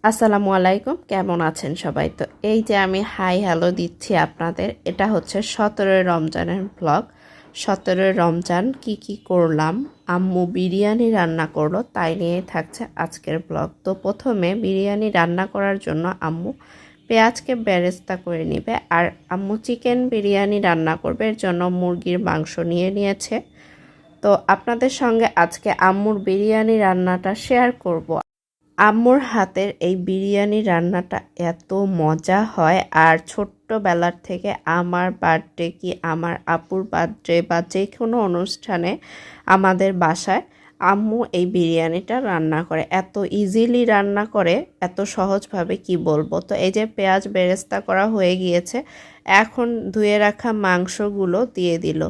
আসসালামু আলাইকুম, কেমন আছেন সবাই? তো এই যে আমি হাই হ্যালো দিচ্ছি আপনাদের, এটা হচ্ছে 17ই রমজানের ব্লগ। 17ই রমজান কি করলাম, আম্মু বিরিয়ানি রান্না করলো, তাই নিয়ে থাকছে আজকের ব্লগ। তো প্রথমে বিরিয়ানি রান্না করার জন্য আম্মু পেঁয়াজকে বেরেস্তা করে নেবে, আর আম্মু চিকেন বিরিয়ানি রান্না করবে, এর জন্য মুরগির মাংস নিয়ে নিয়েছে। তো আপনাদের সঙ্গে আজকে আম্মুর বিরিয়ানি রান্নাটা শেয়ার করব। আম্মুর হাতের এই বিরিয়ানি রান্নাটা এত মজা হয়, আর ছোট্টবেলার থেকে আমার বার্থডে কি আমার আপুর বার্থডে বা যে কোনো অনুষ্ঠানে আমাদের বাসায় আম্মু এই বিরিয়ানিটা রান্না করে, এত ইজিলি রান্না করে, এত সহজভাবে কি বলবো। তো এই যে পেঁয়াজ বেরেস্তা করা হয়ে গিয়েছে, এখন ধুয়ে রাখা মাংসগুলো দিয়ে দিল,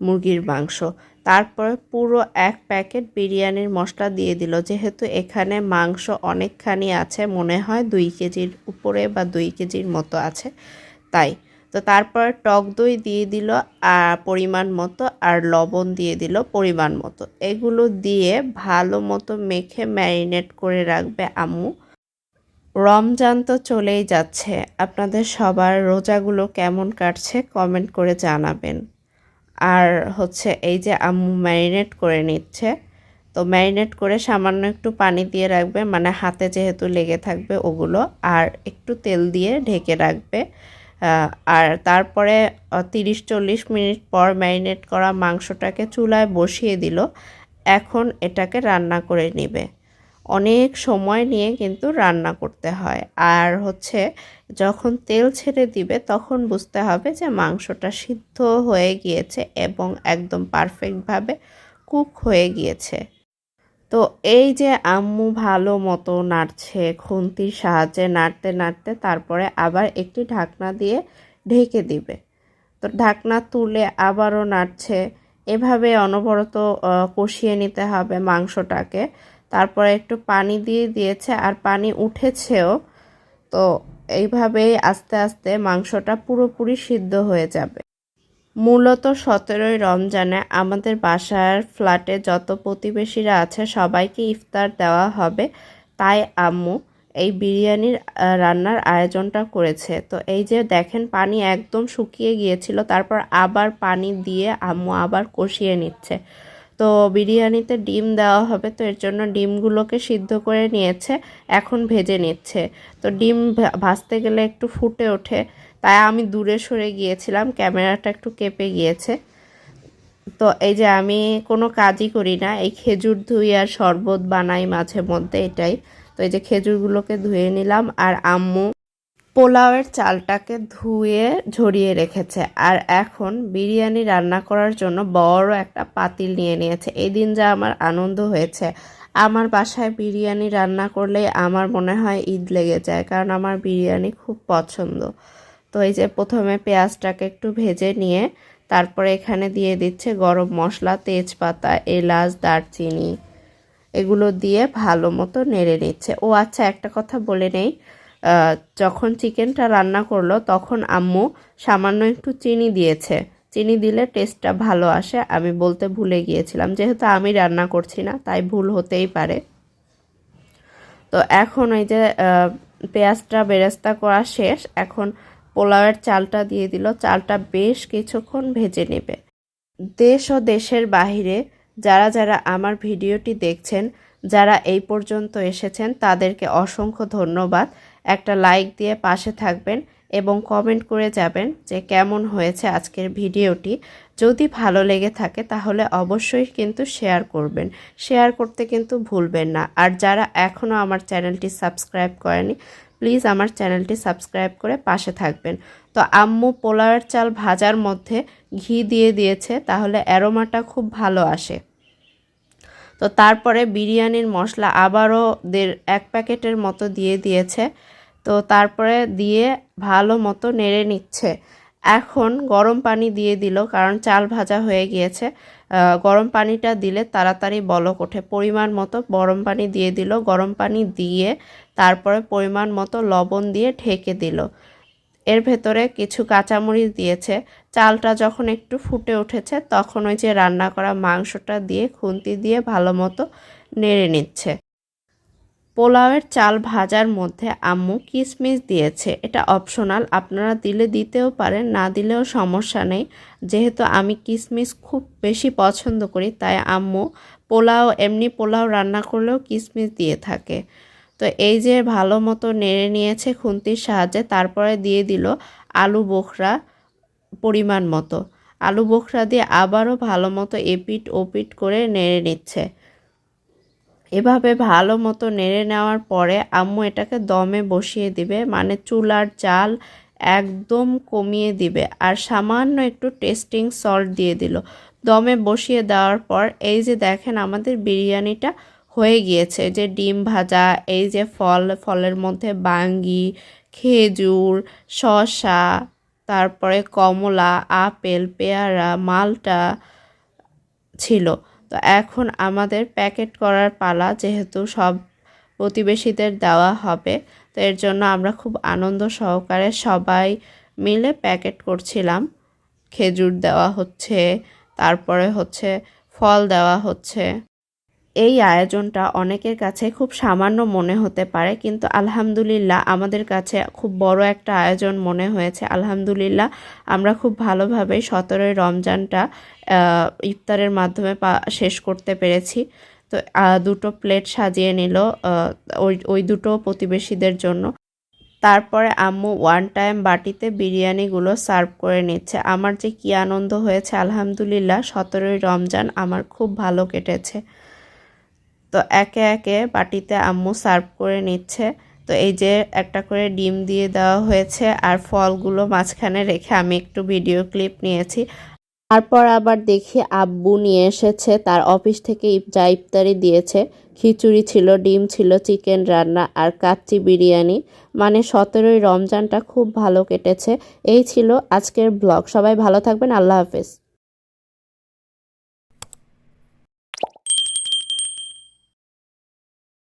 মুরগির মাংস। তারপরে পুরো এক প্যাকেট বিরিয়ানির মশলা দিয়ে দিল, যেহেতু এখানে মাংস অনেকখানি আছে, মনে হয় 2 কেজির উপরে বা 2 কেজির মতো আছে, তাই। তো তারপরে টক দই দিয়ে দিল পরিমাণ মতো, আর লবণ দিয়ে দিল পরিমাণ মতো। এগুলো দিয়ে ভালো মতো মেখে ম্যারিনেট করে রাখবে আম্মু। রমজান তো চলেই যাচ্ছে, আপনাদের সবার রোজাগুলো কেমন কাটছে কমেন্ট করে জানাবেন। আর হচ্ছে এই যে আম্মু ম্যারিনেট করে নিচ্ছে, তো ম্যারিনেট করে সামান্য একটু পানি দিয়ে রাখবে, মানে হাতে যেহেতু লেগে থাকবে ওগুলো, আর একটু তেল দিয়ে ঢেকে রাখবে। আর তারপরে 30-40 মিনিট পর ম্যারিনেট করা মাংসটাকে চুলায় বসিয়ে দিল। এখন এটাকে রান্না করে নেবে। অনেক সময় নিয়ে কিন্তু রান্না করতে হয়, আর হচ্ছে যখন তেল ছেড়ে দিবে তখন বুঝতে হবে যে মাংসটা সিদ্ধ হয়ে গিয়েছে এবং একদম পারফেক্টভাবে কুক হয়ে গিয়েছে। তো এই যে আম্মু ভালো মতো নাড়ছে, খুন্তির সাহায্যে নাড়তে নাড়তে তারপরে আবার একটি ঢাকনা দিয়ে ঢেকে দিবে। তো ঢাকনা তুলে আবারও নাড়ছে, এভাবে অনবরত কষিয়ে নিতে হবে মাংসটাকে। তারপরে একটু পানি দিয়ে দিয়েছে, আর পানি উঠেছেও। তো এইভাবেই আস্তে আস্তে মাংসটা পুরোপুরি সিদ্ধ হয়ে যাবে। মূলত 17ই রমজানে আমাদের বাসার ফ্ল্যাটে যত প্রতিবেশীরা আছে সবাইকে ইফতার দেওয়া হবে, তাই আম্মু এই বিরিয়ানির রান্নার আয়োজনটা করেছে। তো এই যে দেখেন পানি একদম শুকিয়ে গিয়েছিল, তারপর আবার পানি দিয়ে আম্মু আবার কষিয়ে নিচ্ছে। তো বিরিয়ানিতে ডিম দেওয়া হবে, তো এর জন্য ডিমগুলোকে সিদ্ধ করে নিয়েছে, এখন ভেজে নিচ্ছে। তো ডিম ভাজতে গেলে একটু ফুটে ওঠে, তাই আমি দূরে সরে গিয়েছিলাম, ক্যামেরাটা একটু কেঁপে গিয়েছে। তো এই যে আমি কোনো কাজই করি না, এই খেজুর ধুই আর শরবত বানাই মাঝে মধ্যে, এটাই। তো এই যে খেজুরগুলোকে ধুয়ে নিলাম, আর আম্মু পোলাওয়ের চালটাকে ধুয়ে ঝরিয়ে রেখেছে, আর এখন বিরিয়ানি রান্না করার জন্য বড় একটা পাতিল নিয়ে নিয়েছে। এই দিন যা আমার আনন্দ হয়েছে, আমার বাসায় বিরিয়ানি রান্না করলেই আমার মনে হয় ঈদ লেগে যায়, কারণ আমার বিরিয়ানি খুব পছন্দ। তো এই যে প্রথমে পেঁয়াজটাকে একটু ভেজে নিয়ে তারপরে এখানে দিয়ে দিচ্ছে গরম মশলা, তেজপাতা, এলাচ, দারচিনি, এগুলো দিয়ে ভালো মতো নেড়ে নিচ্ছে। ও আচ্ছা, একটা কথা বলে নেই, যখন চিকেনটা রান্না করলো তখন আম্মু সামান্য একটু চিনি দিয়েছে। চিনি দিলে টেস্টটা ভালো আসে, আমি বলতে ভুলে গিয়েছিলাম, যেহেতু আমি রান্না করছি না তাই ভুল হতেই পারে। তো এখন ওই যে পেঁয়াজটা বেরেস্তা করা শেষ, এখন পোলাওয়ের চালটা দিয়ে দিল, চালটা বেশ কিছুক্ষণ ভেজে নেবে। দেশ ও দেশের বাহিরে যারা যারা আমার ভিডিওটি দেখছেন, যারা এই পর্যন্ত এসেছেন তাদেরকে অসংখ্য ধন্যবাদ। একটা লাইক দিয়ে পাশে থাকবেন এবং কমেন্ট করে যাবেন যে কেমন হয়েছে আজকের ভিডিওটি। যদি ভালো লেগে থাকে তাহলে অবশ্যই কিন্তু শেয়ার করবেন, শেয়ার করতে কিন্তু ভুলবেন না। আর যারা এখনও আমার চ্যানেলটি সাবস্ক্রাইব করেনি, প্লিজ আমার চ্যানেলটি সাবস্ক্রাইব করে পাশে থাকবেন। তো আম্মু পোলাওয়ের চাল ভাজার মধ্যে ঘি দিয়ে দিয়েছে, তাহলে অ্যারোমাটা খুব ভালো আসে। তো তারপরে বিরিয়ানির মশলা আবারও 1 প্যাকেটের মতো দিয়ে দিয়েছে। তো তারপরে দিয়ে ভালো মতো নেড়ে নিচ্ছে। এখন গরম পানি দিয়ে দিল, কারণ চাল ভাজা হয়ে গিয়েছে। গরম পানিটা দিলে তাড়াতাড়ি বলক ওঠে, পরিমাণ মতো গরম পানি দিয়ে দিল। গরম পানি দিয়ে তারপরে পরিমাণ মতো লবণ দিয়ে ঢেকে দিল। এর ভেতরে কিছু কাঁচামরিচ দিয়েছে। চালটা যখন একটু ফুটে উঠেছে তখন ওই যে রান্না করা মাংসটা দিয়ে খুন্তি দিয়ে ভালো মতো নেড়ে নিচ্ছে। পোলাওয়ের চাল ভাজার মধ্যে আম্মু কিশমিশ দিয়েছে। এটা অপশনাল, আপনারা দিলে দিতেও পারেন, না দিলেও সমস্যা নেই। যেহেতু আমি কিশমিশ খুব বেশি পছন্দ করি, তাই আম্মু এমনি পোলাও রান্না করলেও কিশমিশ দিয়ে থাকে। তো এই যে ভালো মতো নেড়ে নিয়েছে খুন্তির সাহায্যে, তারপরে দিয়ে দিল আলু বোখরা পরিমাণ মতো। আলু বোখরা দিয়ে আবারও ভালো মতো এপিট ওপিট করে নেড়ে নিচ্ছে। এভাবে ভালো মতো নেড়ে নেওয়ার পরে আম্মু এটাকে দমে বসিয়ে দিবে, মানে চুলার জাল একদম কমিয়ে দিবে আর সামান্য একটু টেস্টিং সল্ট দিয়ে দিল। দমে বসিয়ে দেওয়ার পর এই যে দেখেন আমাদের বিরিয়ানিটা হয়ে গিয়েছে। যে ডিম ভাজা, এই যে ফলের মধ্যে বাঙ্গি, খেজুর, শসা, তারপরে কমলা, আপেল, পেয়ারা, মালটা ছিল। তো এখন আমাদের প্যাকেট করার পালা, যেহেতু সব প্রতিবেশীদের দেওয়া হবে, তো এর জন্য আমরা খুব আনন্দ সহকারে সবাই মিলে প্যাকেট করছিলাম। খেজুর দেওয়া হচ্ছে, তারপরে হচ্ছে ফল দেওয়া হচ্ছে। এই আয়োজনটা অনেকের কাছে খুব সামান্য মনে হতে পারে, কিন্তু আলহামদুলিল্লাহ আমাদের কাছে খুব বড় একটা আয়োজন মনে হয়েছে। আলহামদুলিল্লাহ আমরা খুব ভালোভাবে 17ই রমজানটা ইফতারের মাধ্যমে শেষ করতে পেরেছি। তো দুটো প্লেট সাজিয়ে নিল ওই দুটো প্রতিবেশীদের জন্য। তারপরে আম্মু ওয়ান টাইম বাটিতে বিরিয়ানিগুলো সার্ভ করে নিচ্ছে। আমার যে কী আনন্দ হয়েছে, আলহামদুলিল্লাহ 17ই রমজান আমার খুব ভালো কেটেছে। তো একে একে বাটিতে আম্মু সার্ভ করে নিচ্ছে। তো এই যে একটা করে ডিম দিয়ে দেওয়া হয়েছে আর ফলগুলো মাঝখানে রেখে আমি একটু ভিডিও ক্লিপ নিয়েছি। তারপর আবার দেখি আব্বু নিয়ে এসেছে তার অফিস থেকে যা ইফতারি দিয়েছে। খিচুড়ি ছিল, ডিম ছিল, চিকেন রান্না আর কাচ্চি বিরিয়ানি। মানে 17ই রমজানটা খুব ভালো কেটেছে। এই ছিল আজকের ব্লগ। সবাই ভালো থাকবেন। আল্লাহ হাফেজ।